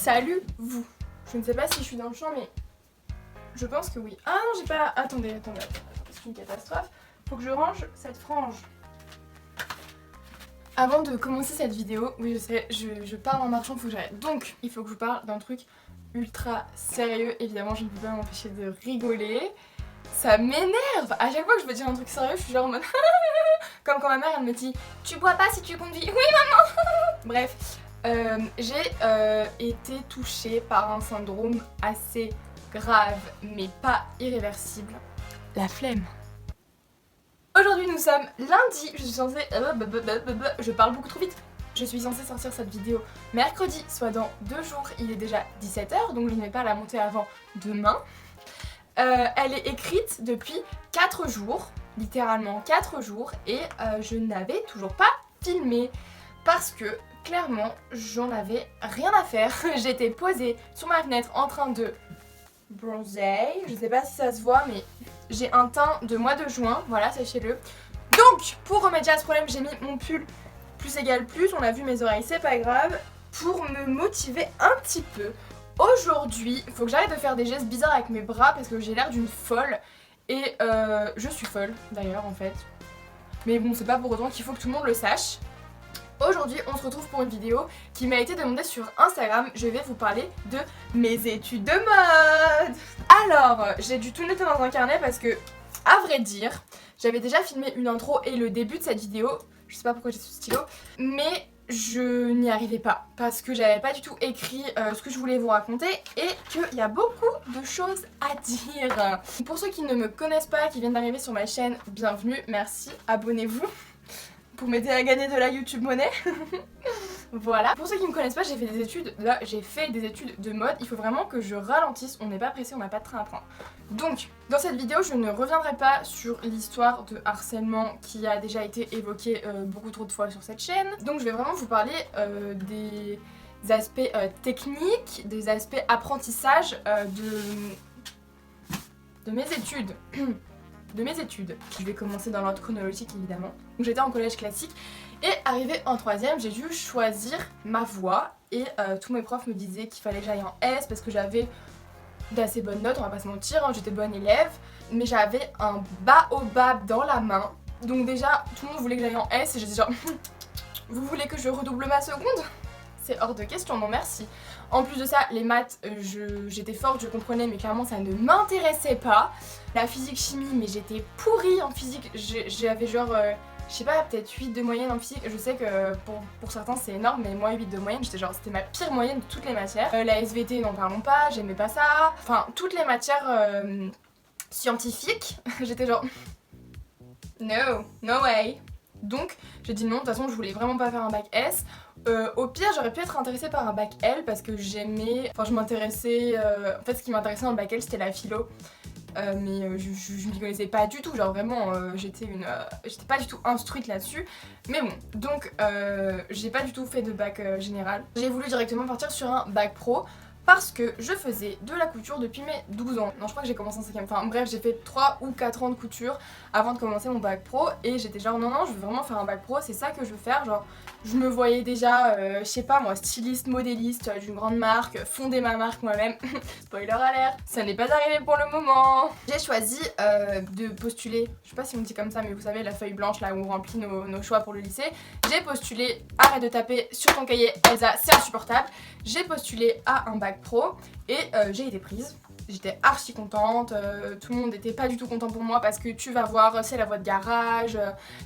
Salut vous. Je ne sais pas si je suis dans le champ mais je pense que oui. Ah non j'ai pas... Attendez, c'est une catastrophe. Faut que je range cette frange. Avant de commencer cette vidéo, oui je sais, je parle en marchant, faut que j'arrête. Donc il faut que je vous parle d'un truc ultra sérieux. Évidemment je ne peux pas m'empêcher de rigoler. Ça m'énerve. À chaque fois que je veux dire un truc sérieux, je suis genre en mode comme quand ma mère elle me dit tu bois pas si tu conduis. Oui maman. Bref, j'ai été touchée par un syndrome assez grave mais pas irréversible. La flemme. Aujourd'hui nous sommes lundi, je suis censée... Je parle beaucoup trop vite. Je suis censée sortir cette vidéo mercredi, soit dans 2 jours. Il est déjà 17 h, donc je ne vais pas la monter avant demain. Elle est écrite depuis 4 jours, littéralement 4 jours, et je n'avais toujours pas filmé parce que clairement j'en avais rien à faire. J'étais posée sur ma fenêtre en train de bronzer, je sais pas si ça se voit mais j'ai un teint de mois de juin, voilà sachez-le. Donc pour remédier à ce problème j'ai mis mon pull plus égal plus, on a vu mes oreilles c'est pas grave, pour me motiver un petit peu. Aujourd'hui, il faut que j'arrête de faire des gestes bizarres avec mes bras parce que j'ai l'air d'une folle. Et je suis folle d'ailleurs en fait. Mais bon, c'est pas pour autant qu'il faut que tout le monde le sache. Aujourd'hui, on se retrouve pour une vidéo qui m'a été demandée sur Instagram. Je vais vous parler de mes études de mode. Alors, j'ai dû tout noter dans un carnet parce que, à vrai dire, j'avais déjà filmé une intro et le début de cette vidéo. Je sais pas pourquoi j'ai ce stylo, mais je n'y arrivais pas parce que j'avais pas du tout écrit ce que je voulais vous raconter et qu'il y a beaucoup de choses à dire. Pour ceux qui ne me connaissent pas, qui viennent d'arriver sur ma chaîne, bienvenue, merci, abonnez-vous pour m'aider à gagner de la YouTube monnaie. Voilà. Pour ceux qui ne me connaissent pas, j'ai fait des études de mode. Il faut vraiment que je ralentisse, on n'est pas pressé, on n'a pas de train à prendre. Donc, dans cette vidéo, je ne reviendrai pas sur l'histoire de harcèlement qui a déjà été évoquée beaucoup trop de fois sur cette chaîne. Donc, je vais vraiment vous parler des aspects techniques, des aspects apprentissage de mes études. Je vais commencer dans l'ordre chronologique évidemment. Donc j'étais en collège classique et arrivée en 3ème, j'ai dû choisir ma voie et tous mes profs me disaient qu'il fallait que j'aille en S parce que j'avais d'assez bonnes notes, on va pas se mentir, hein, j'étais bonne élève, mais j'avais un baobab dans la main. Donc déjà tout le monde voulait que j'aille en S et j'étais genre vous voulez que je redouble ma seconde? C'est hors de question, non merci. En plus de ça, les maths, j'étais forte, je comprenais, mais clairement ça ne m'intéressait pas. La physique-chimie, mais j'étais pourrie en physique. J'avais genre, je sais pas, peut-être 8 de moyenne en physique. Je sais que pour certains c'est énorme, mais moi 8 de moyenne, j'étais genre, c'était ma pire moyenne de toutes les matières. La SVT, n'en parlons pas, j'aimais pas ça. Enfin, toutes les matières scientifiques, j'étais genre, no way. Donc j'ai dit non, de toute façon je voulais vraiment pas faire un bac S. Au pire j'aurais pu être intéressée par un bac L parce que j'aimais, enfin je m'intéressais, en fait ce qui m'intéressait dans le bac L c'était la philo. Mais je m'y connaissais pas du tout, genre vraiment j'étais pas du tout instruite là-dessus. Mais bon, donc j'ai pas du tout fait de bac général. J'ai voulu directement partir sur un bac pro parce que je faisais de la couture depuis mes 12 ans. Non, je crois que j'ai commencé en 5ème. Enfin bref, j'ai fait 3 ou 4 ans de couture avant de commencer mon bac pro. Et j'étais genre non, je veux vraiment faire un bac pro, c'est ça que je veux faire. Genre, je me voyais déjà, je sais pas moi, styliste, modéliste d'une grande marque, fonder ma marque moi-même. Spoiler alert, ça n'est pas arrivé pour le moment. J'ai choisi de postuler, je sais pas si on dit comme ça, mais vous savez, la feuille blanche là où on remplit nos choix pour le lycée. J'ai postulé, arrête de taper sur ton cahier, Elsa, c'est insupportable. J'ai postulé à un bac pro et j'ai été prise. J'étais archi contente, tout le monde n'était pas du tout content pour moi parce que tu vas voir, c'est la voie de garage,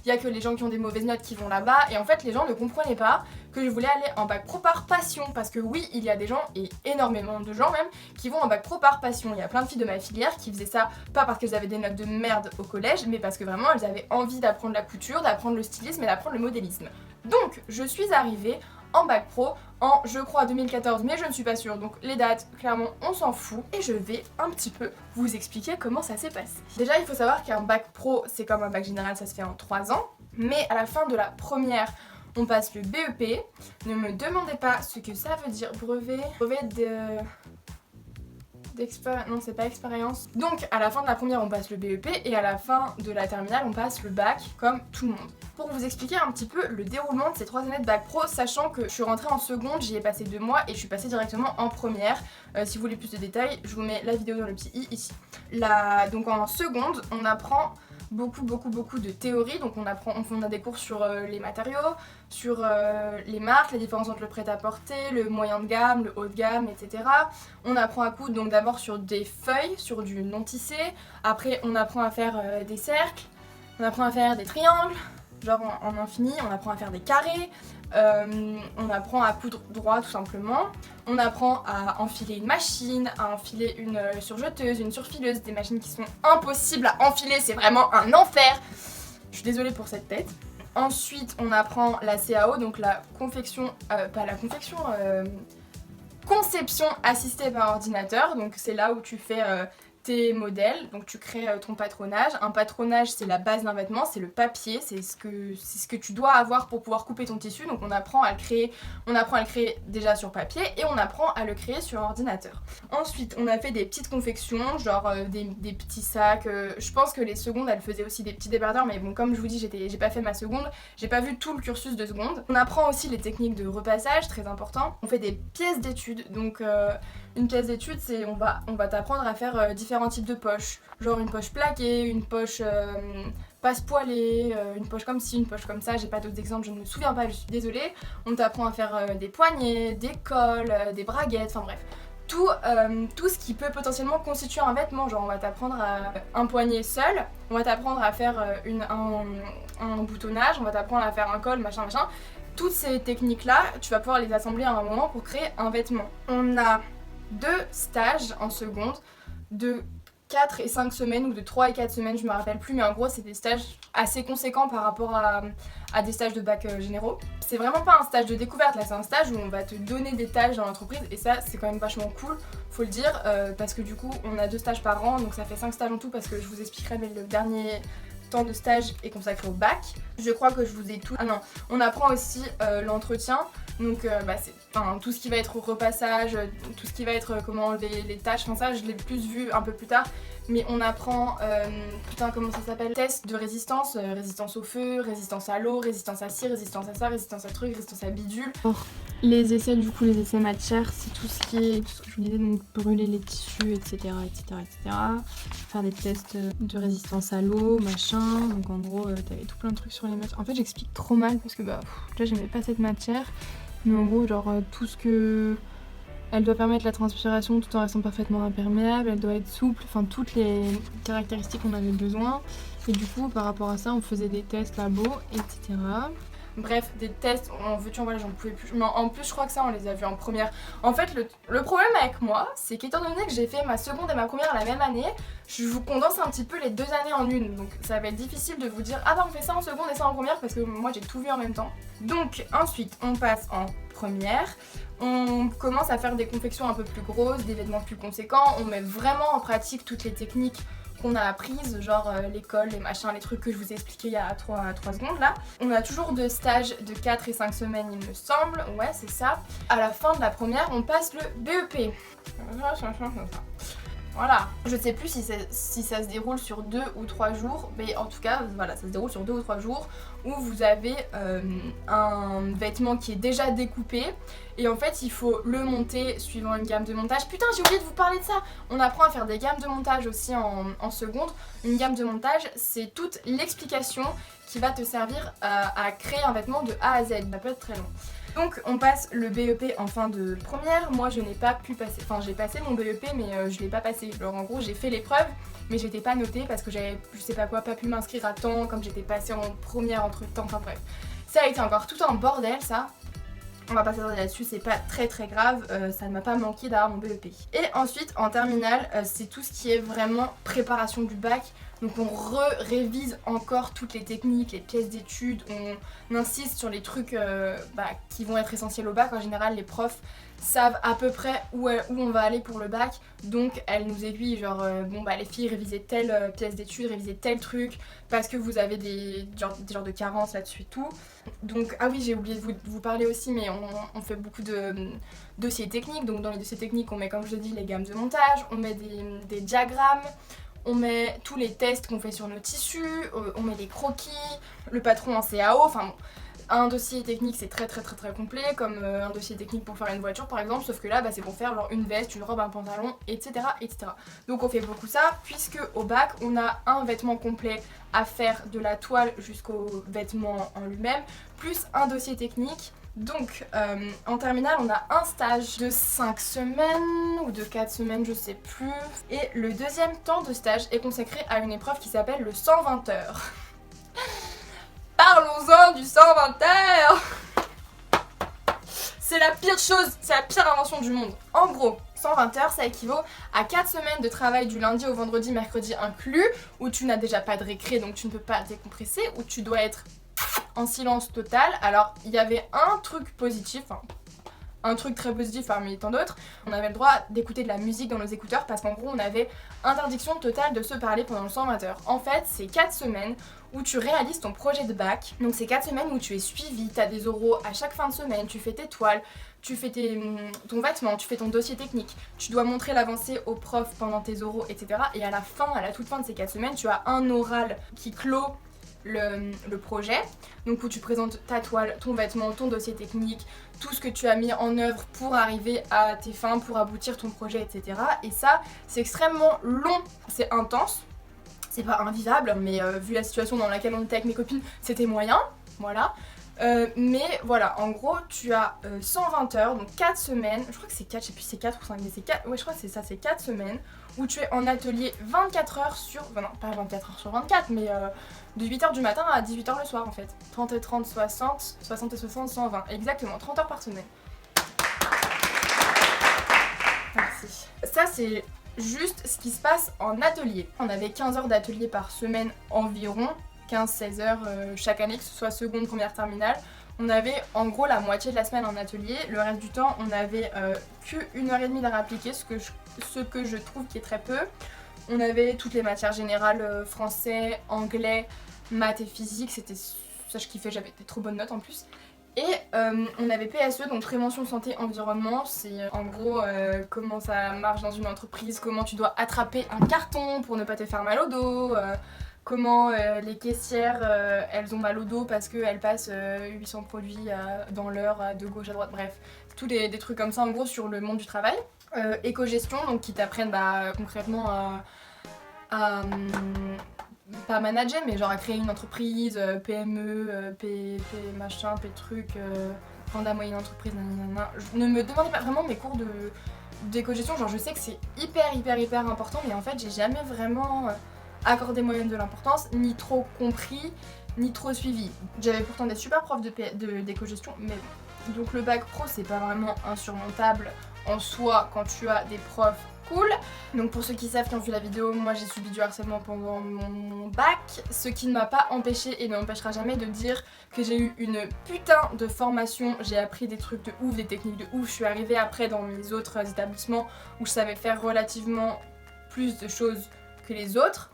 il y a que les gens qui ont des mauvaises notes qui vont là-bas et en fait les gens ne comprenaient pas que je voulais aller en bac pro par passion parce que oui, il y a des gens et énormément de gens même qui vont en bac pro par passion. Il y a plein de filles de ma filière qui faisaient ça pas parce qu'elles avaient des notes de merde au collège mais parce que vraiment elles avaient envie d'apprendre la couture, d'apprendre le stylisme et d'apprendre le modélisme. Donc je suis arrivée en bac pro en je crois 2014 mais je ne suis pas sûre donc les dates clairement on s'en fout et je vais un petit peu vous expliquer comment ça s'est passé. Déjà il faut savoir qu'un bac pro c'est comme un bac général, ça se fait en 3 ans mais à la fin de la première on passe le BEP. Ne me demandez pas ce que ça veut dire brevet Non, c'est pas expérience. Donc à la fin de la première on passe le BEP et à la fin de la terminale on passe le bac comme tout le monde. Pour vous expliquer un petit peu le déroulement de ces 3 années de bac pro, sachant que je suis rentrée en seconde, j'y ai passé 2 mois et je suis passée directement en première. Si vous voulez plus de détails, je vous mets la vidéo dans le petit i ici. Donc en seconde, on apprend beaucoup de théorie, donc on a des cours sur les matériaux, sur les marques, la différence entre le prêt-à-porter, le moyen de gamme, le haut de gamme, etc. On apprend à coudre donc d'abord sur des feuilles, sur du non tissé, après on apprend à faire des cercles, on apprend à faire des triangles, genre en infini, on apprend à faire des carrés, on apprend à coudre droit tout simplement, on apprend à enfiler une machine, à enfiler une surjeteuse, une surfileuse, des machines qui sont impossibles à enfiler, c'est vraiment un enfer. Je suis désolée pour cette tête. Ensuite on apprend la CAO, donc la confection, conception assistée par ordinateur, donc c'est là où tu fais tes modèles, donc tu crées ton patronage. Un patronage c'est la base d'un vêtement, c'est le papier, c'est ce que tu dois avoir pour pouvoir couper ton tissu, donc on apprend à le créer déjà sur papier et on apprend à le créer sur ordinateur. Ensuite on a fait des petites confections, genre des petits sacs, je pense que les secondes elles faisaient aussi des petits débardeurs, mais bon comme je vous dis j'ai pas fait ma seconde, j'ai pas vu tout le cursus de seconde. On apprend aussi les techniques de repassage, très important. On fait des pièces d'études, donc une pièce d'étude, c'est on va t'apprendre à faire différents types de poches. Genre une poche plaquée, une poche passe-poilée, une poche comme ci, une poche comme ça. J'ai pas d'autres exemples, je ne me souviens pas, je suis désolée. On t'apprend à faire des poignets, des cols, des braguettes, enfin bref. Tout ce qui peut potentiellement constituer un vêtement. Genre on va t'apprendre à un poignet seul, on va t'apprendre à faire un boutonnage, on va t'apprendre à faire un col, machin. Toutes ces techniques-là, tu vas pouvoir les assembler à un moment pour créer un vêtement. On a 2 stages en seconde de 4 et 5 semaines ou de 3 et 4 semaines, je me rappelle plus, mais en gros c'est des stages assez conséquents par rapport à des stages de bac généraux. C'est vraiment pas un stage de découverte là, c'est un stage où on va te donner des tâches dans l'entreprise et ça c'est quand même vachement cool, faut le dire, parce que du coup on a 2 stages par an, donc ça fait 5 stages en tout parce que je vous expliquerai, mais le dernier temps de stage est consacré au bac. Je crois que je vous ai tout... Ah non, on apprend aussi l'entretien, donc c'est tout ce qui va être repassage, tout ce qui va être comment enlever les tâches, enfin ça je l'ai plus vu un peu plus tard, mais on apprend, comment ça s'appelle, test de résistance, résistance au feu, résistance à l'eau, résistance à ci, résistance à ça, résistance à truc, résistance à bidule. Les essais les essais matières, c'est tout ce que je vous disais, donc brûler les tissus, etc. Faire des tests de résistance à l'eau, machin, donc en gros t'avais tout plein de trucs sur les matières. En fait j'explique trop mal parce que déjà j'aimais pas cette matière, mais en gros genre tout ce que... Elle doit permettre la transpiration tout en restant parfaitement imperméable, elle doit être souple, enfin toutes les caractéristiques qu'on avait besoin. Et du coup par rapport à ça on faisait des tests labo, etc. Bref, des tests, en veux-tu en voilà, j'en pouvais plus. Mais en plus, je crois que ça, on les a vus en première. En fait, le problème avec moi, c'est qu'étant donné que j'ai fait ma seconde et ma première la même année, je vous condense un petit peu les 2 années en une. Donc ça va être difficile de vous dire, ah bah on fait ça en seconde et ça en première, parce que moi j'ai tout vu en même temps. Donc ensuite, on passe en première. On commence à faire des confections un peu plus grosses, des vêtements plus conséquents. On met vraiment en pratique toutes les techniques qu'on a apprises, genre les cols, les machins, les trucs que je vous ai expliqués il y a 3 secondes là. On a toujours 2 stages de 4 et 5 semaines il me semble, ouais c'est ça. À la fin de la première on passe le BEP. Voilà, je sais plus si ça se déroule sur 2 ou 3 jours, mais en tout cas voilà, ça se déroule sur 2 ou 3 jours où vous avez un vêtement qui est déjà découpé et en fait il faut le monter suivant une gamme de montage. Putain, j'ai oublié de vous parler de ça. On apprend à faire des gammes de montage aussi en seconde. Une gamme de montage, c'est toute l'explication qui va te servir à créer un vêtement de A à Z. Ça peut être très long. Donc on passe le BEP en fin de première. Moi je n'ai pas pu passer, enfin j'ai passé mon BEP mais je l'ai pas passé. Alors en gros j'ai fait l'épreuve mais j'étais pas notée parce que j'avais, je sais pas quoi, pas pu m'inscrire à temps comme j'étais passée en première entre temps, enfin bref. Ça a été encore tout un bordel ça. On va pas s'attarder là-dessus, c'est pas très grave, ça ne m'a pas manqué d'avoir mon BEP. Et ensuite en terminale, c'est tout ce qui est vraiment préparation du bac. Donc on révise encore toutes les techniques, les pièces d'études, on insiste sur les trucs qui vont être essentiels au bac. En général les profs savent à peu près où on va aller pour le bac, donc elles nous aiguillent genre bon bah les filles révisez telle pièce d'études, révisez tel truc parce que vous avez des genres de carences là-dessus et tout. Donc ah oui, j'ai oublié de vous parler aussi, mais on fait beaucoup de dossiers techniques, donc dans les dossiers techniques on met, comme je l'ai dit, les gammes de montage, on met des diagrammes, on met tous les tests qu'on fait sur nos tissus, on met les croquis, le patron en CAO, enfin bon. Un dossier technique c'est très complet, comme un dossier technique pour faire une voiture par exemple, sauf que là bah, c'est pour faire genre une veste, une robe, un pantalon, etc. Donc on fait beaucoup ça, puisque au bac on a un vêtement complet à faire de la toile jusqu'au vêtement en lui-même, plus un dossier technique. Donc en terminale on a un stage de 5 semaines ou de 4 semaines, je sais plus. Et le deuxième temps de stage est consacré à une épreuve qui s'appelle le 120 heures. Parlons-en du 120 heures. C'est la pire chose, c'est la pire invention du monde. En gros, 120 heures, ça équivaut à 4 semaines de travail du lundi au vendredi, mercredi inclus, où tu n'as déjà pas de récré, donc tu ne peux pas décompresser, où tu dois être en silence total. Alors, il y avait un truc positif, un truc très positif parmi tant d'autres, on avait le droit d'écouter de la musique dans nos écouteurs parce qu'en gros on avait interdiction totale de se parler pendant le 120 heures. En fait c'est 4 semaines où tu réalises ton projet de bac, donc c'est 4 semaines où tu es suivi, tu as des oraux à chaque fin de semaine, tu fais tes toiles, tu fais ton vêtement, tu fais ton dossier technique, tu dois montrer l'avancée au prof pendant tes oraux, etc. Et à la toute fin de ces 4 semaines, tu as un oral qui clôt le projet, donc où tu présentes ta toile, ton vêtement, ton dossier technique, tout ce que tu as mis en œuvre pour arriver à tes fins, pour aboutir ton projet, etc. Et ça, c'est extrêmement long, c'est intense, c'est pas invivable, mais vu la situation dans laquelle on était avec mes copines, c'était moyen, voilà. Mais voilà, en gros, tu as 120 heures, donc 4 semaines, je crois que c'est 4, je sais plus si c'est 4 ou 5, mais c'est 4, ouais je crois que c'est ça, c'est 4 semaines, où tu es en atelier 24 heures sur, enfin non, pas 24 heures sur 24, mais de 8h du matin à 18h le soir en fait. 30 et 30, 60, 60 et 60, 120, exactement, 30 heures par semaine. Merci. Ça c'est juste ce qui se passe en atelier. On avait 15 heures d'atelier par semaine environ, 15-16 heures chaque année, que ce soit seconde, première, terminale. On avait en gros la moitié de la semaine en atelier, le reste du temps on avait que 1h30 à réappliquer, ce que je trouve qui est très peu. On avait toutes les matières générales, français, anglais, maths et physique, c'était ça je kiffais, j'avais des trop bonnes notes en plus. Et on avait PSE, donc prévention santé environnement, c'est en gros comment ça marche dans une entreprise, comment tu dois attraper un carton pour ne pas te faire mal au dos, comment les caissières elles ont mal au dos parce qu'elles passent 800 produits dans l'heure de gauche à droite, bref, tous des trucs comme ça en gros sur le monde du travail. Éco-gestion, donc qui t'apprennent concrètement à pas manager, mais genre à créer une entreprise, PME, P machin, P truc, grande à moyenne entreprise, nanana. Ne me demandez pas vraiment mes cours d'éco-gestion, genre je sais que c'est hyper important, mais en fait j'ai jamais vraiment accordé moyenne de l'importance, ni trop compris, ni trop suivi. J'avais pourtant des super profs d'éco-gestion, mais donc le bac pro c'est pas vraiment insurmontable en soi quand tu as des profs cool. Donc pour ceux qui savent, qui ont vu la vidéo, moi j'ai subi du harcèlement pendant mon bac, ce qui ne m'a pas empêché et ne m'empêchera jamais de dire que j'ai eu une putain de formation, j'ai appris des trucs de ouf, des techniques de ouf, je suis arrivée après dans mes autres établissements où je savais faire relativement plus de choses que les autres.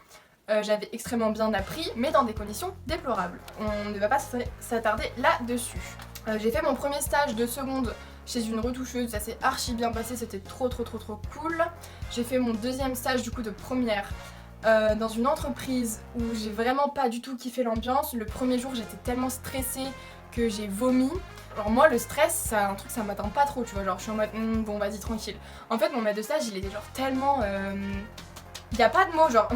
J'avais extrêmement bien appris, mais dans des conditions déplorables. On ne va pas s'attarder là-dessus. J'ai fait mon premier stage de seconde chez une retoucheuse, ça s'est archi bien passé, c'était trop cool. J'ai fait mon deuxième stage du coup de première dans une entreprise où j'ai vraiment pas du tout kiffé l'ambiance. Le premier jour j'étais tellement stressée que j'ai vomi. Alors moi le stress c'est un truc, ça m'atteint pas trop, tu vois, genre je suis en mode bon vas-y tranquille. En fait mon maître de stage il était genre tellement... y a pas de mots genre...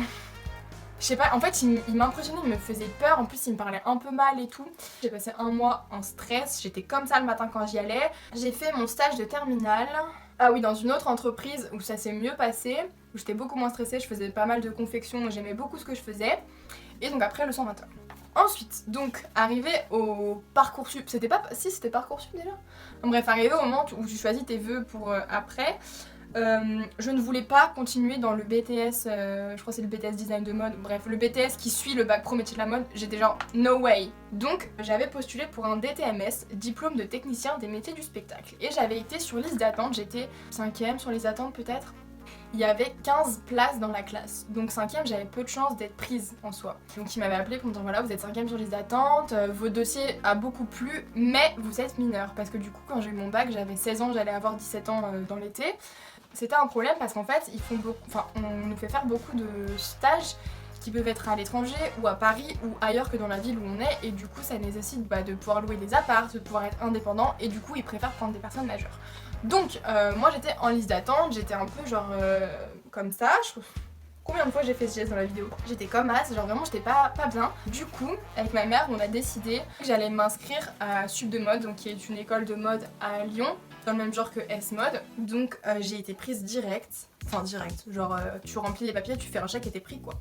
Je sais pas, en fait il m'impressionnait, il me faisait peur, en plus il me parlait un peu mal et tout. J'ai passé un mois en stress, j'étais comme ça le matin quand j'y allais. J'ai fait mon stage de terminale, ah oui, dans une autre entreprise où ça s'est mieux passé, où j'étais beaucoup moins stressée, je faisais pas mal de confections, j'aimais beaucoup ce que je faisais. Et donc après le 120 heures. Ensuite, donc arrivé au Parcoursup, c'était pas... Si c'était Parcoursup déjà. Donc, bref, arrivé au moment où tu choisis tes vœux pour après... Je ne voulais pas continuer dans le BTS, je crois que c'est le BTS design de mode, bref, le BTS qui suit le bac pro métier de la mode, j'étais genre no way. Donc j'avais postulé pour un DTMS, diplôme de technicien des métiers du spectacle. Et j'avais été sur liste d'attente, j'étais 5ème sur les attentes peut-être. Il y avait 15 places dans la classe, donc 5ème j'avais peu de chance d'être prise en soi. Donc il m'avait appelé pour me dire voilà vous êtes 5ème sur liste d'attente, votre dossier a beaucoup plu mais vous êtes mineur. Parce que du coup quand j'ai eu mon bac j'avais 16 ans, j'allais avoir 17 ans dans l'été. C'était un problème parce qu'en fait on nous fait faire beaucoup de stages qui peuvent être à l'étranger ou à Paris ou ailleurs que dans la ville où on est, et du coup ça nécessite de pouvoir louer des apparts, de pouvoir être indépendant, et du coup ils préfèrent prendre des personnes majeures. Donc moi j'étais en liste d'attente, j'étais un peu genre comme ça. Combien de fois j'ai fait ce geste dans la vidéo? J'étais comme as, genre vraiment j'étais pas bien. Du coup, avec ma mère, on a décidé que j'allais m'inscrire à Sub de Mode, donc qui est une école de mode à Lyon, dans le même genre que S-Mode. Donc j'ai été prise direct, genre tu remplis les papiers, tu fais un chèque et t'es pris quoi.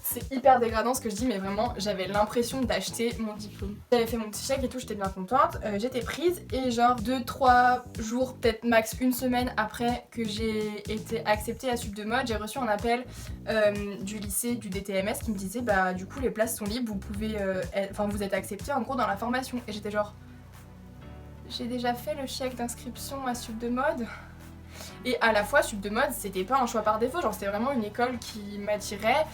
C'est hyper dégradant ce que je dis, mais vraiment j'avais l'impression d'acheter mon diplôme. J'avais fait mon petit chèque et tout, j'étais bien contente, j'étais prise, et genre 2-3 jours, peut-être max une semaine après que j'ai été acceptée à Sub de Mode, j'ai reçu un appel du lycée du DTMS qui me disait bah du coup les places sont libres, vous pouvez, vous êtes acceptée en gros dans la formation. Et j'étais genre j'ai déjà fait le chèque d'inscription à Sub de Mode. Et à la fois, Sub de Mode, c'était pas un choix par défaut, genre c'était vraiment une école qui m'attirait.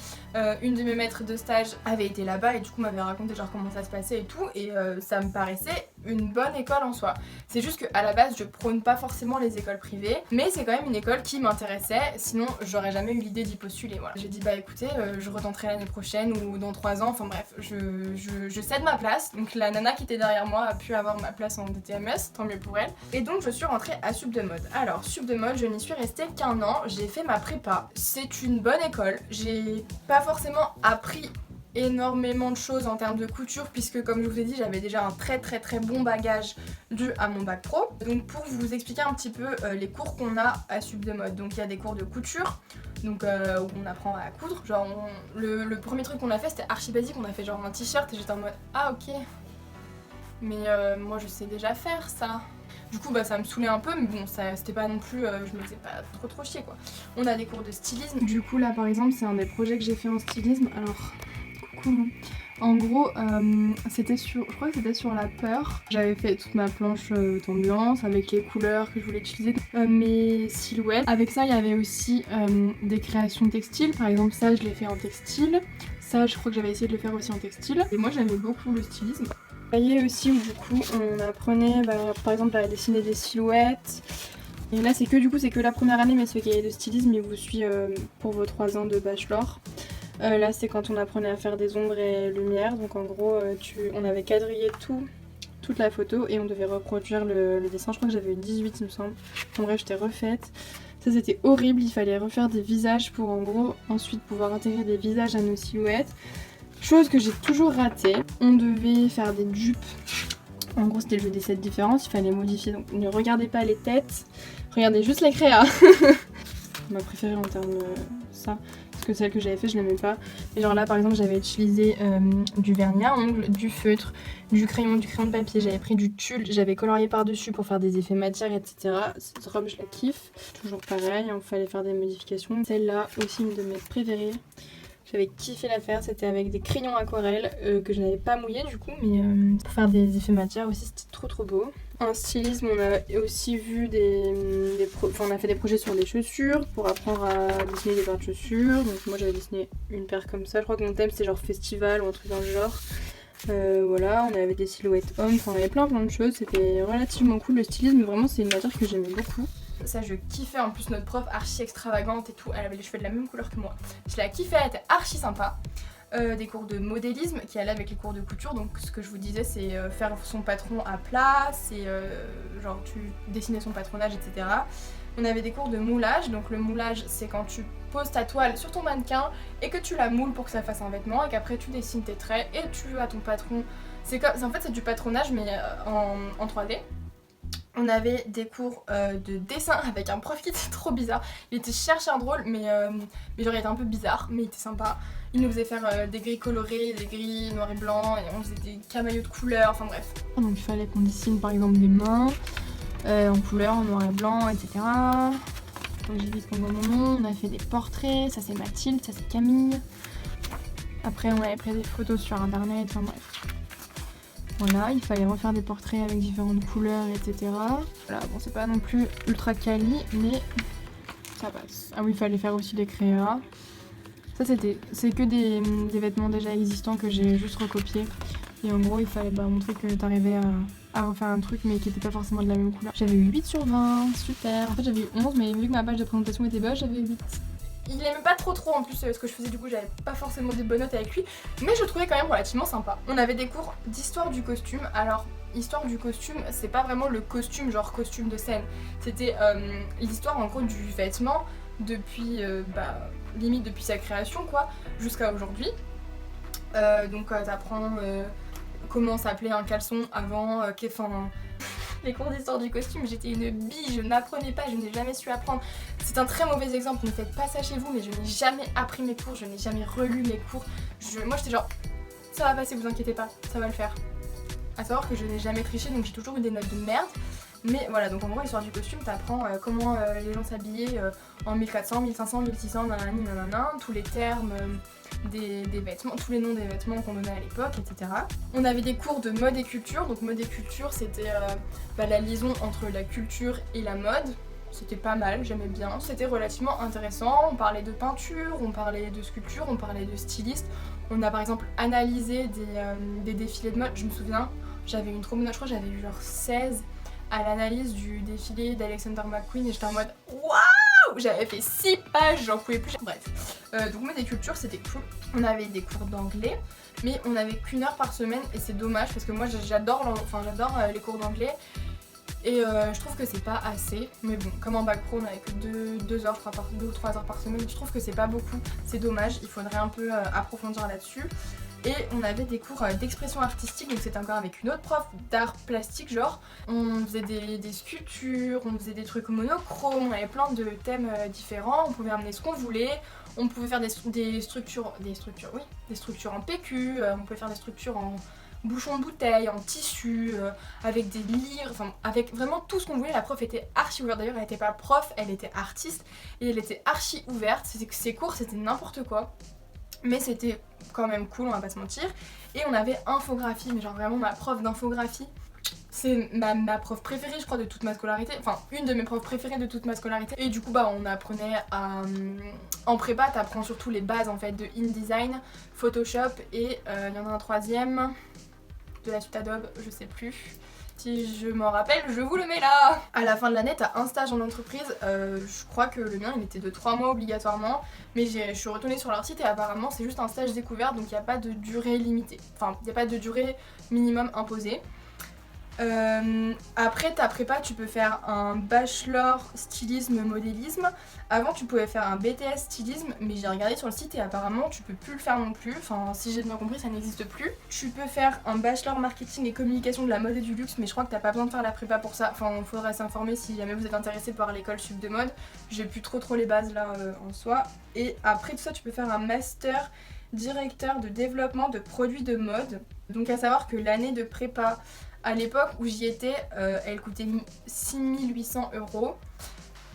Une de mes maîtres de stage avait été là-bas et du coup m'avait raconté genre comment ça se passait et tout, et ça me paraissait une bonne école en soi. C'est juste qu'à la base, je prône pas forcément les écoles privées, mais c'est quand même une école qui m'intéressait, sinon j'aurais jamais eu l'idée d'y postuler, voilà. J'ai dit bah écoutez, je retenterai l'année prochaine ou dans 3 ans, enfin bref, je cède ma place. Donc la nana qui était derrière moi a pu avoir ma place en DTMS, tant mieux pour elle. Et donc je suis rentrée à Sub de Mode. Alors Sub de Mode, je n'y suis restée qu'1 an, j'ai fait ma prépa. C'est une bonne école, j'ai pas forcément appris énormément de choses en termes de couture, puisque comme je vous ai dit j'avais déjà un très bon bagage dû à mon bac pro. Donc pour vous expliquer un petit peu les cours qu'on a à Sub de Mode, donc il y a des cours de couture, donc où on apprend à coudre, genre le premier truc qu'on a fait c'était archi basique, on a fait genre un t-shirt et j'étais en mode ah ok, mais moi je sais déjà faire ça. Du coup bah ça me saoulait un peu, mais bon c'était pas non plus, je me faisais pas trop chier quoi. On a des cours de stylisme. Du coup là par exemple c'est un des projets que j'ai fait en stylisme. Alors coucou. En gros c'était sur, je crois que c'était sur la peur. J'avais fait toute ma planche d'ambiance avec les couleurs que je voulais utiliser, mes silhouettes. Avec ça il y avait aussi des créations textiles. Par exemple ça je l'ai fait en textile. Ça je crois que j'avais essayé de le faire aussi en textile. Et moi j'aimais beaucoup le stylisme. Il y a aussi où du coup on apprenait par exemple à dessiner des silhouettes. Et là c'est que la première année, mais ce cahier de stylisme il vous suit pour vos 3 ans de bachelor. Là c'est quand on apprenait à faire des ombres et lumière, donc en gros on avait quadrillé toute la photo et on devait reproduire le dessin. Je crois que j'avais eu 18 il me semble. En bref j'étais refaite. Ça c'était horrible, il fallait refaire des visages pour en gros ensuite pouvoir intégrer des visages à nos silhouettes. Chose que j'ai toujours ratée. On devait faire des dupes. En gros c'était le jeu des 7 différences, il fallait modifier. Donc ne regardez pas les têtes, regardez juste les créas. Ma préférée en termes de ça, parce que celle que j'avais fait je l'aimais pas. Et genre là par exemple j'avais utilisé du vernis à ongles, du feutre, du crayon de papier, j'avais pris du tulle, j'avais colorié par dessus pour faire des effets matière, etc. Cette robe je la kiffe. Toujours pareil, il fallait faire des modifications. Celle-là aussi une de mes préférées. J'avais kiffé la faire, c'était avec des crayons aquarelles que je n'avais pas mouillé du coup, mais pour faire des effets matière aussi c'était trop beau. En stylisme on a aussi vu on a fait des projets sur des chaussures pour apprendre à dessiner des paires de chaussures. Donc moi j'avais dessiné une paire comme ça, je crois que mon thème c'était genre festival ou un truc dans le genre. Voilà, on avait des silhouettes hommes, enfin on avait plein de choses, c'était relativement cool. Le stylisme vraiment c'est une matière que j'aimais beaucoup. Ça je kiffais, en plus notre prof archi extravagante et tout, elle avait les cheveux de la même couleur que moi. Je la kiffais, elle était archi sympa. Des cours de modélisme qui allaient avec les cours de couture, donc ce que je vous disais c'est faire son patron à plat, c'est genre tu dessinais son patronage etc. On avait des cours de moulage, donc le moulage c'est quand tu poses ta toile sur ton mannequin et que tu la moules pour que ça fasse un vêtement et qu'après tu dessines tes traits et tu as ton patron. En fait c'est du patronage mais en 3D. On avait des cours de dessin avec un prof qui était trop bizarre. Il était cher drôle, mais genre il était un peu bizarre, mais il était sympa. Il nous faisait faire des grilles colorées, des grilles noir et blanc, et on faisait des camaillots de couleurs, enfin bref. Donc il fallait qu'on dessine par exemple des mains. en couleur, en noir et blanc, etc. Donc j'évite qu'on voit mon nom. On a fait des portraits, ça c'est Mathilde, ça c'est Camille. Après on avait pris des photos sur internet, enfin bref. Voilà, il fallait refaire des portraits avec différentes couleurs, etc. Voilà, bon c'est pas non plus ultra quali, mais ça passe. Ah oui, il fallait faire aussi des créas. Ça c'est que des vêtements déjà existants que j'ai juste recopiés. Et en gros il fallait montrer que t'arrivais à refaire un truc mais qui était pas forcément de la même couleur. J'avais eu 8 sur 20, super. En fait j'avais eu 11 mais vu que ma page de présentation était basse, j'avais 8. Il aimait pas trop en plus ce que je faisais, du coup j'avais pas forcément des bonnes notes avec lui, mais je le trouvais quand même relativement sympa. On avait des cours d'histoire du costume. Alors histoire du costume, c'est pas vraiment le costume genre costume de scène, c'était l'histoire en gros du vêtement depuis limite depuis sa création quoi jusqu'à aujourd'hui. Donc t'apprends comment s'appelait un caleçon avant, les cours d'histoire du costume, j'étais une bille, je n'apprenais pas, je n'ai jamais su apprendre. C'est un très mauvais exemple, ne faites pas ça chez vous, mais je n'ai jamais appris mes cours, je n'ai jamais relu mes cours. Moi j'étais genre, ça va passer, vous inquiétez pas, ça va le faire. À savoir que je n'ai jamais triché, donc j'ai toujours eu des notes de merde. Mais voilà, donc en gros, l'histoire du costume, t'apprends comment les gens s'habillaient en 1400, 1500, 1600, nanana, tous les termes des vêtements, tous les noms des vêtements qu'on donnait à l'époque, etc. On avait des cours de mode et culture, donc mode et culture, c'était la liaison entre la culture et la mode. C'était pas mal, j'aimais bien, c'était relativement intéressant. On parlait de peinture, on parlait de sculpture, on parlait de styliste. On a par exemple analysé des défilés de mode, je me souviens, j'avais une trop bonne note, je crois que j'avais eu genre 16 à l'analyse du défilé d'Alexander McQueen et j'étais en mode waouh, j'avais fait 6 pages, j'en pouvais plus. Bref, donc mode et culture c'était cool. On avait des cours d'anglais, mais on avait qu'1 heure par semaine et c'est dommage parce que moi j'adore les cours d'anglais et je trouve que c'est pas assez. Mais bon, comme en bac pro on avait que 2 heures, 2 ou 3 heures par semaine, je trouve que c'est pas beaucoup, c'est dommage, il faudrait un peu approfondir là-dessus. Et on avait des cours d'expression artistique, donc c'était encore avec une autre prof d'art plastique genre. On faisait des sculptures, on faisait des trucs monochromes, on avait plein de thèmes différents, on pouvait amener ce qu'on voulait, on pouvait faire des structures en PQ, on pouvait faire des structures en bouchon de bouteille, en tissu, avec des lyres, enfin avec vraiment tout ce qu'on voulait. La prof était archi ouverte, d'ailleurs elle était pas prof, elle était artiste et elle était archi ouverte. Ses cours c'était n'importe quoi, mais c'était quand même cool, on va pas se mentir. Et on avait infographie, mais genre vraiment ma prof d'infographie, c'est ma prof préférée je crois de toute ma scolarité, enfin une de mes profs préférées de toute ma scolarité. Et du coup on apprenait en prépa t'apprends surtout les bases en fait de InDesign, Photoshop et il y en a un troisième de la suite Adobe, je sais plus. Si je m'en rappelle, je vous le mets là. À la fin de l'année, t'as un stage en entreprise. Je crois que le mien, il était de 3 mois obligatoirement. Mais je suis retournée sur leur site et apparemment, c'est juste un stage découvert. Donc il n'y a pas de durée limitée. Enfin, il n'y a pas de durée minimum imposée. Après ta prépa, tu peux faire un bachelor stylisme modélisme. Avant tu pouvais faire un BTS stylisme, mais j'ai regardé sur le site et apparemment tu peux plus le faire non plus. Enfin si j'ai bien compris ça n'existe plus. Tu peux faire un bachelor marketing et communication de la mode et du luxe, mais je crois que t'as pas besoin de faire la prépa pour ça. Enfin il faudrait s'informer si jamais vous êtes intéressé par l'école sup de mode. J'ai plus trop les bases là en soi. Et après tout ça tu peux faire un master directeur de développement de produits de mode. Donc à savoir que l'année de prépa à l'époque où j'y étais, elle coûtait 6800 €,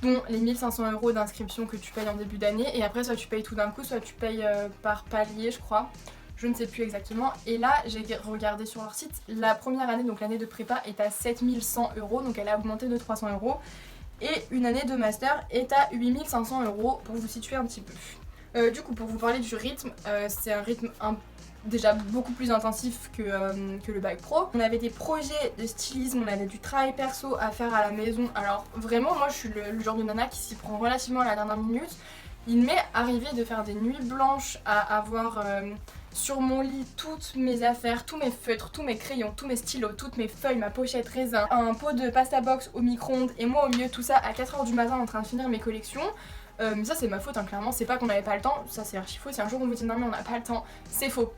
dont les 1500 € d'inscription que tu payes en début d'année. Et après, soit tu payes tout d'un coup, soit tu payes par palier, je crois. Je ne sais plus exactement. Et là, j'ai regardé sur leur site, la première année, donc l'année de prépa, est à 7100 €, donc elle a augmenté de 300 €. Et une année de master est à 8500 € pour vous situer un petit peu. Du coup, pour vous parler du rythme, c'est un rythme déjà beaucoup plus intensif que le bac pro. On avait des projets de stylisme, on avait du travail perso à faire à la maison. Alors vraiment moi je suis le genre de nana qui s'y prend relativement à la dernière minute. Il m'est arrivé de faire des nuits blanches à avoir sur mon lit toutes mes affaires, tous mes feutres, tous mes crayons, tous mes stylos, toutes mes feuilles, ma pochette raisin, un pot de pasta box au micro-ondes et moi au milieu de tout ça à 4h du matin en train de finir mes collections. Mais ça c'est ma faute clairement, c'est pas qu'on avait pas le temps, ça c'est archi faux. Si un jour on vous dit non mais on n'a pas le temps, c'est faux.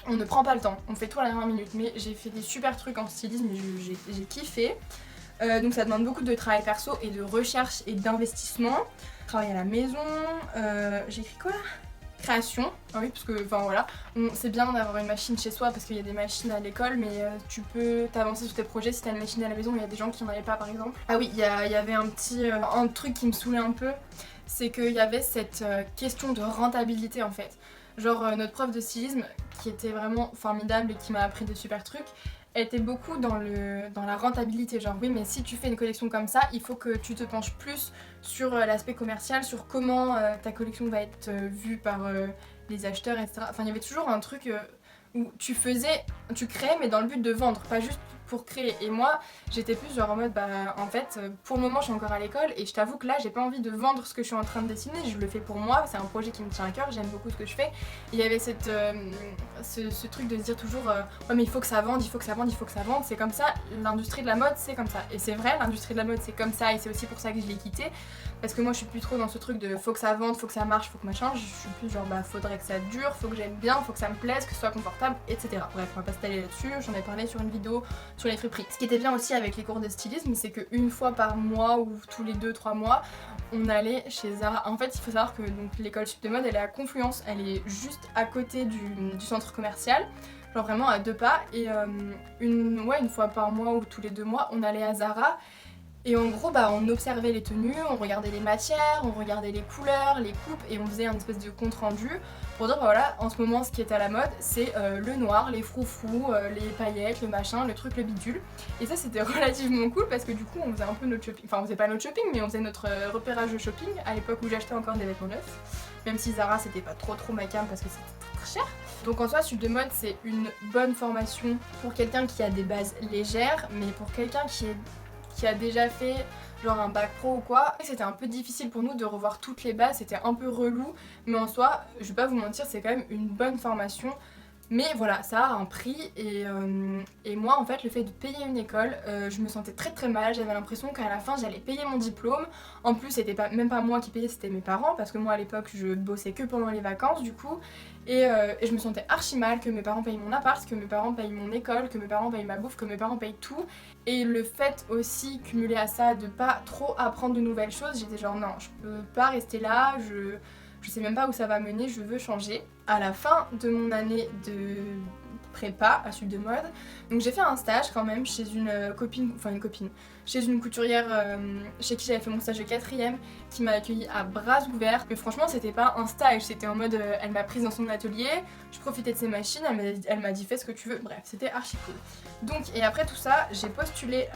On ne prend pas le temps, on fait tout à la dernière minute, mais j'ai fait des super trucs en stylisme et j'ai kiffé. Donc ça demande beaucoup de travail perso et de recherche et d'investissement. Travail à la maison, j'ai écrit quoi là ? création. Ah oui, parce que, enfin voilà, c'est bien d'avoir une machine chez soi parce qu'il y a des machines à l'école, mais tu peux t'avancer sur tes projets si t'as une machine à la maison. Il y a des gens qui n'en avaient pas, par exemple. Ah oui, il y avait un truc qui me saoulait un peu, c'est qu'il y avait cette question de rentabilité en fait. Genre notre prof de stylisme, qui était vraiment formidable et qui m'a appris de super trucs, était beaucoup dans la rentabilité. Genre oui, mais si tu fais une collection comme ça, il faut que tu te penches plus sur l'aspect commercial, sur comment ta collection va être vue par les acheteurs, etc. Enfin, il y avait toujours un truc où tu créais, mais dans le but de vendre, pas juste pour créer. Et moi, j'étais plus genre en mode, bah en fait, pour le moment, je suis encore à l'école et je t'avoue que là, j'ai pas envie de vendre ce que je suis en train de dessiner. Je le fais pour moi, c'est un projet qui me tient à cœur, j'aime beaucoup ce que je fais. Et il y avait ce truc de se dire toujours, ouais, mais il faut que ça vende, il faut que ça vende, il faut que ça vende. C'est comme ça, l'industrie de la mode, c'est comme ça. Et c'est vrai, l'industrie de la mode, c'est comme ça, et c'est aussi pour ça que je l'ai quitté. Parce que moi, je suis plus trop dans ce truc de faut que ça vende, faut que ça marche, faut que machin. Je suis plus genre, bah faudrait que ça dure, faut que j'aime bien, faut que ça me plaise, que ce soit confortable, etc. Bref, on va pas s'étaler là-dessus, j'en ai parlé sur une vidéo sur les friperies. Ce qui était bien aussi avec les cours de stylisme, c'est qu'une fois par mois ou tous les 2-3 mois, on allait chez Zara. En fait, il faut savoir que l'école sup de mode, elle est à Confluence, elle est juste à côté du centre commercial, genre vraiment à 2 pas. Et une fois par mois ou tous les 2 mois, on allait à Zara. Et en gros, bah, on observait les tenues, on regardait les matières, on regardait les couleurs, les coupes, et on faisait un espèce de compte rendu pour dire, bah voilà, en ce moment, ce qui est à la mode, c'est le noir, les froufrous, les paillettes, le machin, le truc, le bidule. Et ça, c'était relativement cool parce que du coup, on faisait un peu notre shopping, enfin, on faisait pas notre shopping, mais on faisait notre repérage de shopping à l'époque où j'achetais encore des vêtements neufs. Même si Zara, c'était pas trop ma cam parce que c'était très cher. Donc en soi, sup de mode, c'est une bonne formation pour quelqu'un qui a des bases légères, mais pour quelqu'un qui a déjà fait genre un bac pro ou quoi. C'était un peu difficile pour nous de revoir toutes les bases, c'était un peu relou, mais en soi, je vais pas vous mentir, c'est quand même une bonne formation. Mais voilà, ça a un prix et moi en fait le fait de payer une école, je me sentais très mal, j'avais l'impression qu'à la fin j'allais payer mon diplôme. En plus c'était même pas moi qui payais, c'était mes parents parce que moi à l'époque je bossais que pendant les vacances du coup. Et je me sentais archi mal que mes parents payent mon appart, que mes parents payent mon école, que mes parents payent ma bouffe, que mes parents payent tout. Et le fait aussi cumulé à ça de pas trop apprendre de nouvelles choses, j'étais genre non, je peux pas rester là, je sais même pas où ça va mener, je veux changer. À la fin de mon année de prépa à sup de mode, donc j'ai fait un stage quand même chez une copine, chez une couturière chez qui j'avais fait mon stage de 4ème, qui m'a accueillie à bras ouverts. Mais franchement c'était pas un stage, c'était en mode elle m'a prise dans son atelier, je profitais de ses machines, elle m'a dit fais ce que tu veux, bref c'était archi cool. Donc et après tout ça j'ai postulé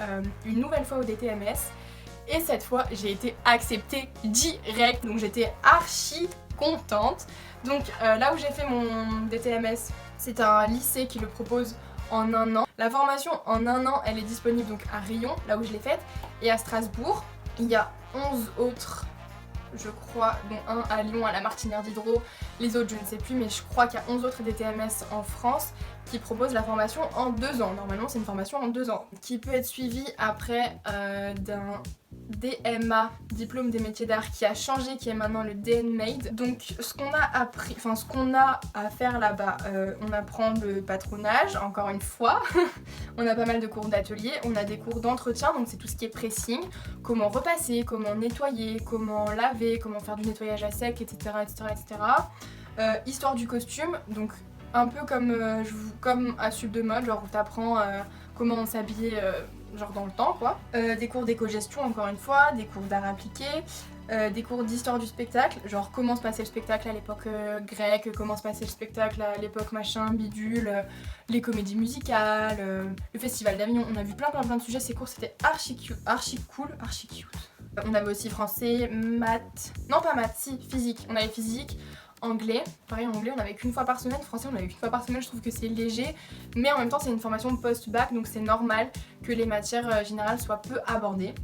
une nouvelle fois au DTMS. Et cette fois, j'ai été acceptée direct, donc j'étais archi contente. Donc là où j'ai fait mon DTMS, c'est un lycée qui le propose en 1 an. La formation en 1 an, elle est disponible donc à Rion, là où je l'ai faite, et à Strasbourg. Il y a 11 autres, je crois, dont un à Lyon, à la Martinière d'Hydro. Les autres, je ne sais plus, mais je crois qu'il y a 11 autres DTMS en France qui proposent la formation en 2 ans. Normalement, c'est une formation en 2 ans, qui peut être suivie après d'un DMA, diplôme des métiers d'art, qui a changé, qui est maintenant le DNMAID. Donc ce qu'on a appris, enfin ce qu'on a à faire là-bas, on apprend le patronage, encore une fois. On a pas mal de cours d'atelier, on a des cours d'entretien, donc c'est tout ce qui est pressing, comment repasser, comment nettoyer, comment laver, comment faire du nettoyage à sec, etc. Histoire du costume, donc un peu comme à sup de mode, genre où t'apprends comment s'habiller genre dans le temps quoi. Des cours d'éco-gestion encore une fois, des cours d'art appliqué, des cours d'histoire du spectacle, genre comment se passait le spectacle à l'époque grecque, comment se passait le spectacle à l'époque machin, bidule, les comédies musicales, le festival d'Avignon. On a vu plein de sujets, ces cours c'était archi cool, archi cute. On avait aussi français, maths, non pas maths, si, physique, on avait physique, anglais, pareil anglais on avait qu'une fois par semaine, français on avait qu'une fois par semaine, je trouve que c'est léger, mais en même temps c'est une formation post-bac donc c'est normal que les matières générales soient peu abordées.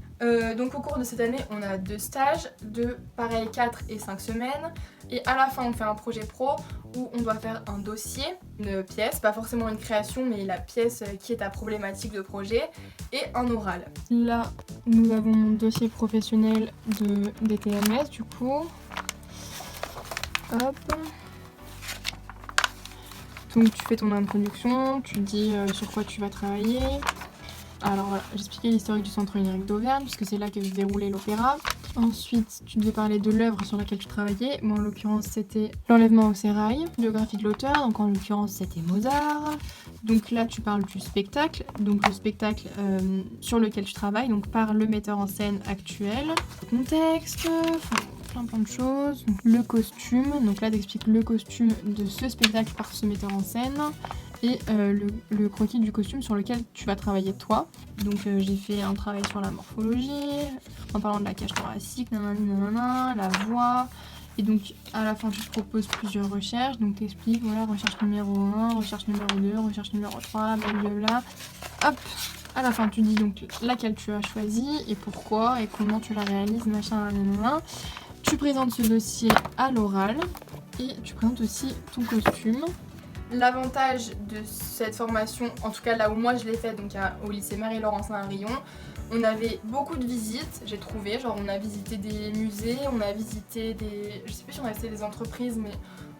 Donc au cours de cette année on a 2 stages, de pareil 4 et 5 semaines, et à la fin on fait un projet pro où on doit faire un dossier, une pièce, pas forcément une création mais la pièce qui est ta problématique de projet, et un oral. Là nous avons mon dossier professionnel de DTMS du coup. Hop. Donc tu fais ton introduction, tu dis sur quoi tu vas travailler. Alors voilà, j'expliquais l'historique du centre onirique d'Auvergne puisque c'est là que se déroulait l'opéra. Ensuite, tu devais parler de l'œuvre sur laquelle tu travaillais. Moi, en l'occurrence, c'était l'enlèvement au sérail. Biographie de l'auteur, donc en l'occurrence, c'était Mozart. Donc là, tu parles du spectacle. Donc le spectacle sur lequel tu travailles, donc par le metteur en scène actuel. Le contexte, plein de choses. Donc, le costume, donc là, t'expliques le costume de ce spectacle par ce metteur en scène. Et le croquis du costume sur lequel tu vas travailler toi. Donc j'ai fait un travail sur la morphologie, en parlant de la cage thoracique, nanana, la voix. Et donc à la fin tu te proposes plusieurs recherches, donc t'expliques, voilà, recherche numéro 1, recherche numéro 2, recherche numéro 3, blablabla. Hop, à la fin tu dis donc laquelle tu as choisi et pourquoi et comment tu la réalises, machin, nanana. Tu présentes ce dossier à l'oral et tu présentes aussi ton costume. L'avantage de cette formation, en tout cas là où moi je l'ai fait, donc au lycée Marie-Laurence Saint-Arion, on avait beaucoup de visites, j'ai trouvé, genre on a visité des musées, on a visité des, je sais plus si on a visité des entreprises, mais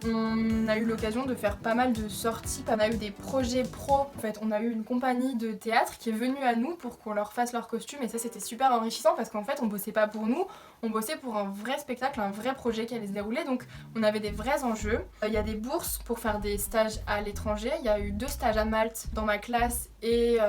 on a eu l'occasion de faire pas mal de sorties, on a eu des projets pro, en fait on a eu une compagnie de théâtre qui est venue à nous pour qu'on leur fasse leur costume et ça c'était super enrichissant parce qu'en fait on bossait pas pour nous, on bossait pour un vrai spectacle, un vrai projet qui allait se dérouler, donc on avait des vrais enjeux. Il y a des bourses pour faire des stages à l'étranger, il y a eu 2 stages à Malte dans ma classe et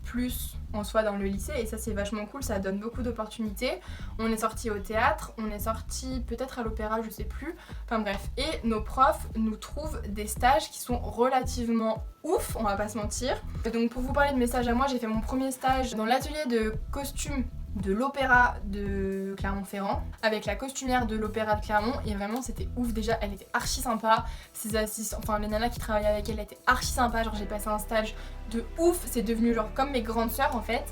plus en soi dans le lycée et ça c'est vachement cool, ça donne beaucoup d'opportunités. On est sorti au théâtre, on est sorti peut-être à l'opéra, je sais plus, enfin bref. Et nos profs nous trouvent des stages qui sont relativement ouf, on va pas se mentir. Et donc pour vous parler de mes stages à moi, j'ai fait mon premier stage dans l'atelier de costume de l'opéra de Clermont-Ferrand avec la costumière de l'opéra de Clermont et vraiment c'était ouf. Déjà elle était archi sympa, ses assistants, enfin les nanas qui travaillaient avec elle étaient archi sympa, genre j'ai passé un stage de ouf, c'est devenu genre comme mes grandes sœurs en fait.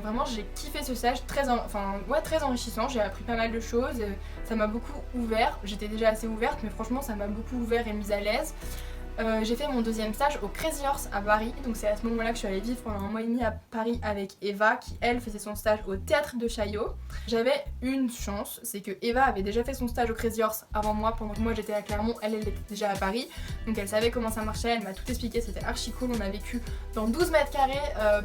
Vraiment j'ai kiffé ce stage, très enrichissant, j'ai appris pas mal de choses, ça m'a beaucoup ouvert, j'étais déjà assez ouverte mais franchement ça m'a beaucoup ouvert et mise à l'aise. J'ai fait mon deuxième stage au Crazy Horse à Paris, donc c'est à ce moment-là que je suis allée vivre pendant 1 mois et demi à Paris avec Eva qui elle faisait son stage au théâtre de Chaillot. J'avais une chance, c'est que Eva avait déjà fait son stage au Crazy Horse avant moi, pendant que moi j'étais à Clermont, elle était déjà à Paris, donc elle savait comment ça marchait, elle m'a tout expliqué, c'était archi cool, on a vécu dans 12 mètres carrés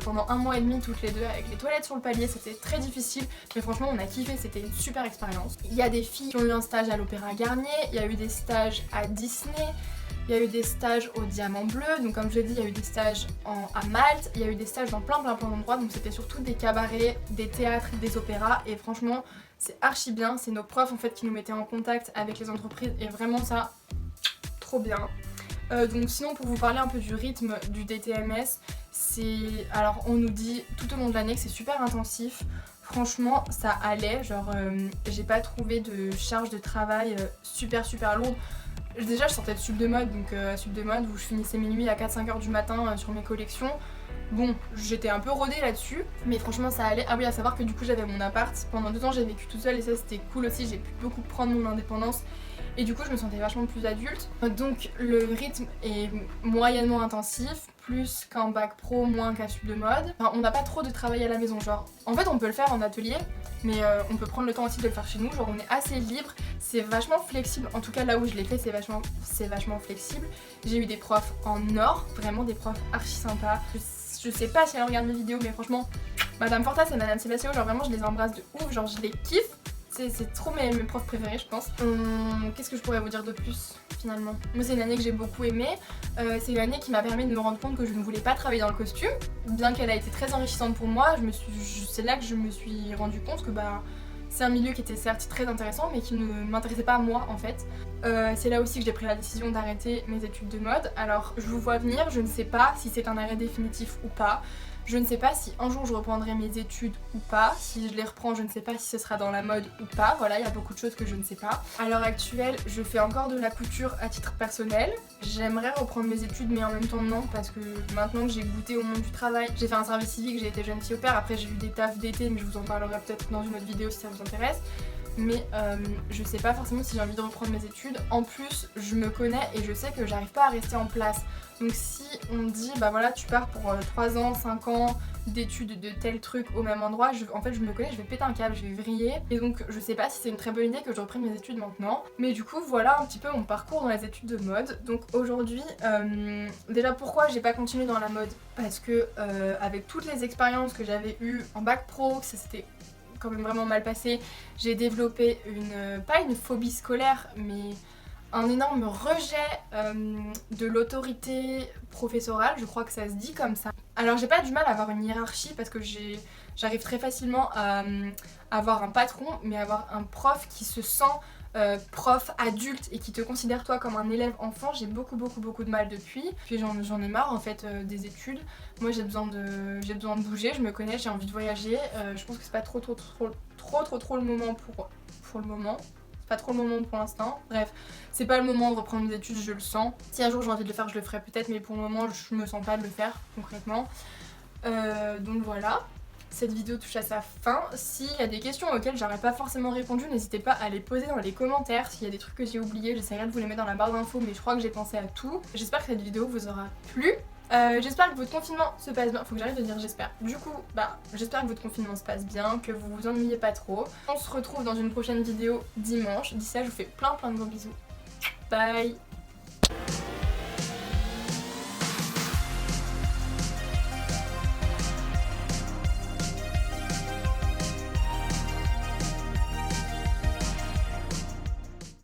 pendant 1 mois et demi toutes les deux avec les toilettes sur le palier, c'était très difficile, mais franchement on a kiffé, c'était une super expérience. Il y a des filles qui ont eu un stage à l'Opéra Garnier, il y a eu des stages à Disney, il y a eu des stages au Diamant Bleu, donc comme je l'ai dit, il y a eu des stages à Malte, il y a eu des stages dans plein d'endroits, donc c'était surtout des cabarets, des théâtres, des opéras, et franchement c'est archi bien, c'est nos profs en fait qui nous mettaient en contact avec les entreprises, et vraiment ça, trop bien. Donc sinon pour vous parler un peu du rythme du DTMS, c'est, alors on nous dit tout au long de l'année que c'est super intensif. Franchement ça allait, genre j'ai pas trouvé de charge de travail super lourde. Déjà je sortais de Sub de Mode, donc Sub de Mode où je finissais minuit à 4-5 heures du matin sur mes collections. Bon, j'étais un peu rodée là-dessus, mais franchement ça allait. Ah oui, à savoir que du coup j'avais mon appart, pendant 2 ans j'ai vécu toute seule et ça c'était cool aussi, j'ai pu beaucoup prendre mon indépendance. Et du coup je me sentais vachement plus adulte. Donc le rythme est moyennement intensif, plus qu'en bac pro, moins qu'à Sub de Mode. Enfin, on n'a pas trop de travail à la maison, genre. En fait on peut le faire en atelier, mais on peut prendre le temps aussi de le faire chez nous, genre on est assez libre, c'est vachement flexible, en tout cas là où je l'ai fait c'est vachement flexible. J'ai eu des profs en or, vraiment des profs archi sympas. Je sais pas si elle regarde mes vidéos mais franchement, Madame Fortas et Madame Sébastien, genre vraiment je les embrasse de ouf, genre je les kiffe. C'est trop mes profs préférés je pense. Qu'est-ce que je pourrais vous dire de plus finalement? Moi c'est une année que j'ai beaucoup aimée, c'est une année qui m'a permis de me rendre compte que je ne voulais pas travailler dans le costume. Bien qu'elle a été très enrichissante pour moi, c'est là que je me suis rendu compte que bah c'est un milieu qui était certes très intéressant mais qui ne m'intéressait pas à moi en fait. C'est là aussi que j'ai pris la décision d'arrêter mes études de mode. Alors je vous vois venir, je ne sais pas si c'est un arrêt définitif ou pas. Je ne sais pas si un jour je reprendrai mes études ou pas. Si je les reprends, je ne sais pas si ce sera dans la mode ou pas. Voilà, il y a beaucoup de choses que je ne sais pas. À l'heure actuelle, je fais encore de la couture à titre personnel. J'aimerais reprendre mes études, mais en même temps non, parce que maintenant que j'ai goûté au monde du travail, j'ai fait un service civique, j'ai été jeune fille au père. Après, j'ai eu des tafs d'été, mais je vous en parlerai peut-être dans une autre vidéo si ça vous intéresse. Mais je sais pas forcément si j'ai envie de reprendre mes études. En plus, je me connais et je sais que j'arrive pas à rester en place. Donc si on me dit bah voilà tu pars pour 3 ans, 5 ans d'études de tel truc au même endroit, en fait je me connais, je vais péter un câble, je vais vriller. Et donc je sais pas si c'est une très bonne idée que je reprenne mes études maintenant. Mais du coup voilà un petit peu mon parcours dans les études de mode. Donc aujourd'hui, déjà pourquoi j'ai pas continué dans la mode? Parce que avec toutes les expériences que j'avais eues en bac pro, que ça s'était quand même vraiment mal passé. J'ai développé pas une phobie scolaire, mais un énorme rejet de l'autorité professorale, je crois que ça se dit comme ça. Alors j'ai pas du mal à avoir une hiérarchie parce que j'arrive très facilement à avoir un patron, mais avoir un prof qui se sent prof adulte et qui te considère toi comme un élève enfant, j'ai beaucoup de mal depuis. Puis j'en ai marre en fait des études. Moi j'ai besoin de bouger, je me connais, j'ai envie de voyager. Je pense que c'est pas trop le moment pour le moment. Pas trop le moment pour l'instant. Bref, c'est pas le moment de reprendre mes études, je le sens. Si un jour j'ai envie de le faire, je le ferai peut-être, mais pour le moment, je me sens pas de le faire concrètement. Donc voilà. Cette vidéo touche à sa fin. S'il y a des questions auxquelles j'aurais pas forcément répondu, n'hésitez pas à les poser dans les commentaires. S'il y a des trucs que j'ai oubliés, j'essaierai de vous les mettre dans la barre d'infos, mais je crois que j'ai pensé à tout. J'espère que cette vidéo vous aura plu. J'espère que votre confinement se passe bien. Faut que j'arrête de dire j'espère. Du coup, j'espère que votre confinement se passe bien, que vous vous ennuyez pas trop. On se retrouve dans une prochaine vidéo dimanche. D'ici là, je vous fais plein de gros bisous. Bye!